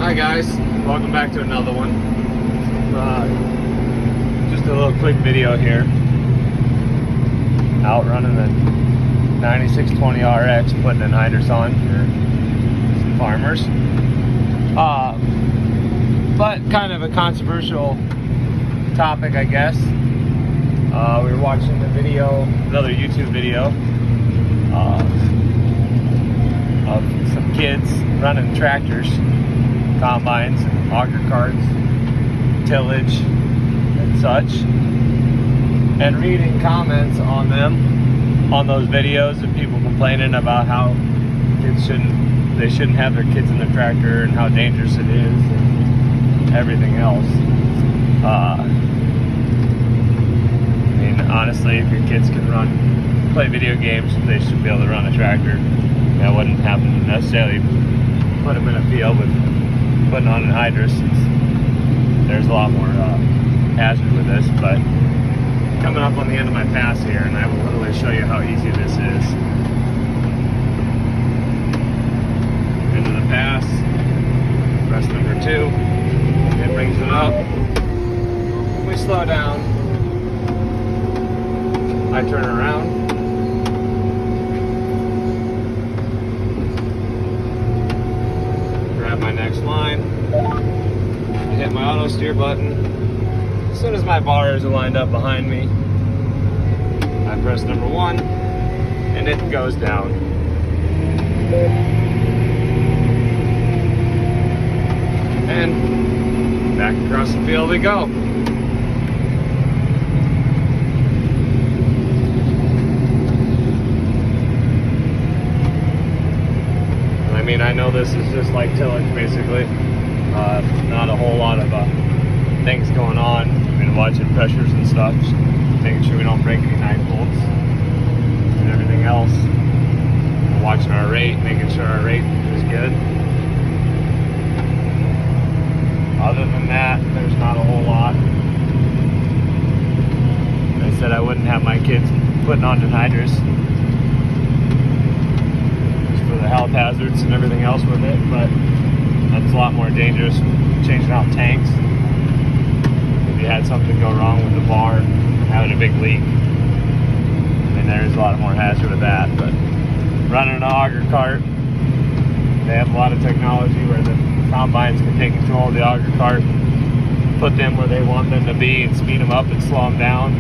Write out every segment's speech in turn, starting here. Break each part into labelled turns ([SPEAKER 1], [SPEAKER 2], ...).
[SPEAKER 1] Hi guys, welcome back to another one. Just a little quick video here. Out running the 9620 RX, putting an hydrous on for some farmers. But kind of a controversial topic, I guess. We were watching the video, another YouTube video, of some kids running tractors, combines, auger carts, tillage, and such, and reading comments on them, on those videos, and people complaining about how kids shouldn't have their kids in the tractor and how dangerous it is and everything else. I mean, honestly, if your kids can play video games, they should be able to run a tractor. I wouldn't have to necessarily put them in a field with putting on an hydrous. There's a lot more hazard with this, but coming up on the end of my pass here, and I will literally show you how easy this is. Into the pass, press number 2, it brings it up. We slow down, I turn around, grab my next line, I hit my auto steer button. As soon as my bars are lined up behind me, I press number 1 and it goes down. And back across the field we go. I mean, I know this is just like tillage basically. Not a whole lot of things going on. I've been watching pressures and stuff, just making sure we don't break any 9 bolts and everything else. We're watching our rate, making sure our rate is good. Other than that, there's not a whole lot. I said I wouldn't have my kids putting on anhydrous just for the health hazards and everything else with it, but that's a lot more dangerous, changing out tanks. If you had something go wrong with the bar, having a big leak, I mean, there's a lot more hazard with that. But running an auger cart, they have a lot of technology where the combines can take control of the auger cart, put them where they want them to be, and speed them up and slow them down.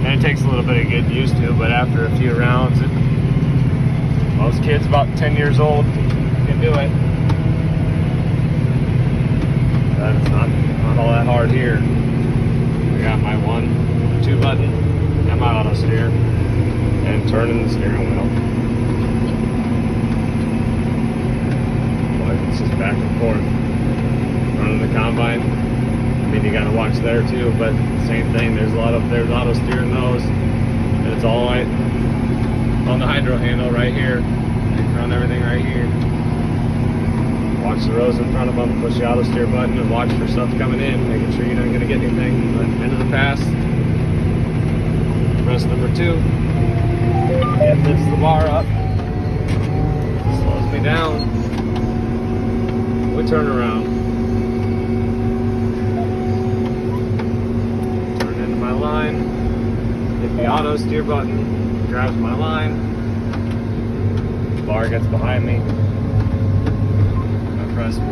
[SPEAKER 1] And it takes a little bit of getting used to, but after a few rounds, most kids about 10 years old can do it. It's not all that hard here. I got my 1, 2 button and my auto steer, and turning the steering wheel. But it's just back and forth. Running the combine. I mean, you gotta watch there too, but same thing. There's auto steer in those, and it's all right on the hydro handle right here. You can run everything right here. Watch the rows in front of them, push the auto steer button, and watch for stuff coming in, making sure you're not going to get anything. But into the pass, press number 2, it lifts the bar up, slows me down, we turn around, turn into my line, hit the auto steer button, grabs my line, bar gets behind me, press 1,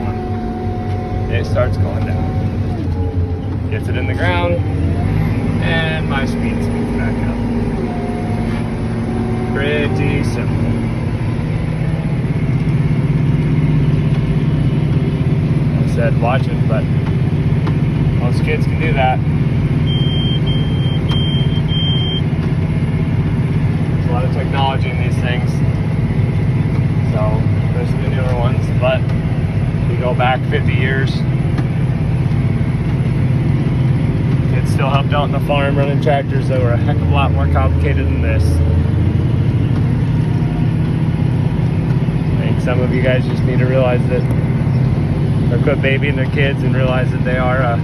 [SPEAKER 1] it starts going down, gets it in the ground, and my speed speeds back up. Pretty simple. I said watching, but most kids can do that. There's a lot of technology in these things, so there's the newer ones, but you go back 50 years, kids still helped out in the farm running tractors that were a heck of a lot more complicated than this. I think some of you guys just need to realize that, or quit babying their kids and realize that they are a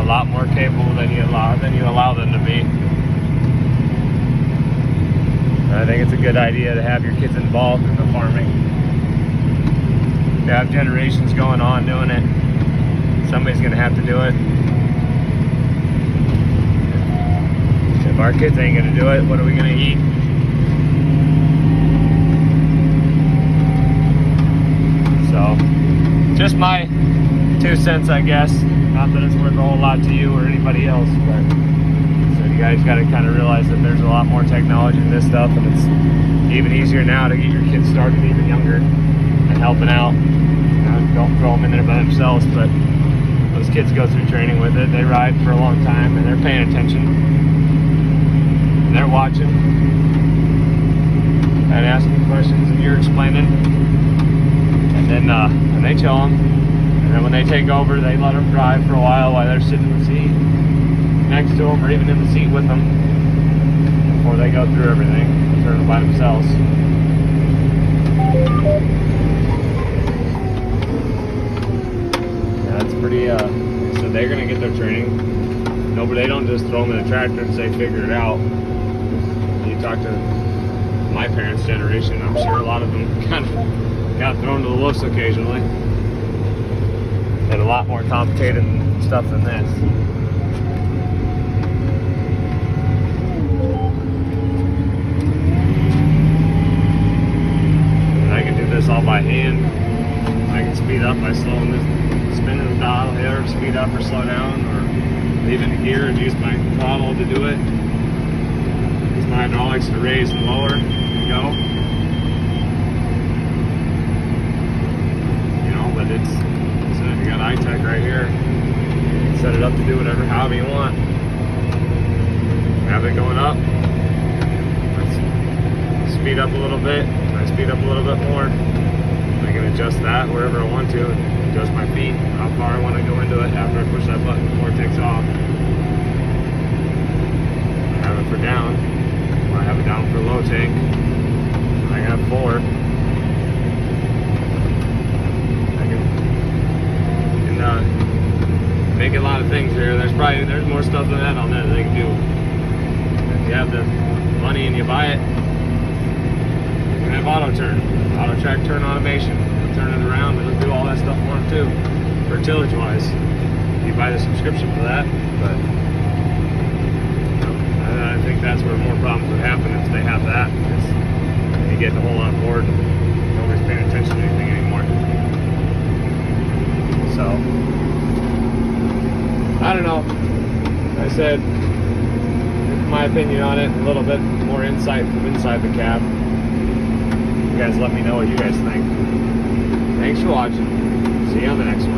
[SPEAKER 1] lot more capable than you allow them to be. I think it's a good idea to have your kids involved in the farming. to have generations going on doing it. Somebody's gonna have to do it. If our kids ain't gonna do it, what are we gonna eat? So, just my 2 cents, I guess. Not that it's worth a whole lot to you or anybody else, but so you guys got to kind of realize that there's a lot more technology in this stuff, and it's even easier now to get your kids started even younger and helping out. You know, don't throw them in there by themselves, but those kids go through training with it. They ride for a long time, and they're paying attention, and they're watching and asking questions, and you're explaining, and then and they tell them. And then when they take over, they let them drive for a while they're sitting in the seat next to them or even in the seat with them before they go through everything, turn them by themselves. Yeah, that's pretty, so they're going to get their training. No, but they don't just throw them in a tractor and say, figure it out. You talk to my parents' generation, I'm sure a lot of them kind of got thrown to the wolves occasionally. Had a lot more complicated stuff than this. And I can do this all by hand. I can speed up by spinning the dial here, speed up or slow down, or leave it in gear and use my throttle to do it. Use my hydraulics to raise and lower and go. You know, but it's you got iTech right here. You can set it up to do however you want. Have it going up. Let's speed up a little bit. I speed up a little bit more. I can adjust that wherever I want to. Adjust my feet, how far I want to go into it after I push that button before it takes off. I have it for down. I have it down for low tank. I got 4. Make a lot of things there. There's more stuff than that on there that they can do. If you have the money and you buy it, you can have auto turn, auto track turn automation. It'll turn it around. It'll do all that stuff for them too, for tillage wise. You buy the subscription for that, but I think that's where more problems would happen if they have that. Because you get the whole on board, nobody's paying attention to anything anymore. So. I don't know. I said my opinion on it, a little bit more insight from inside the cab. You guys let me know what you guys think. Thanks for watching. See you on the next one.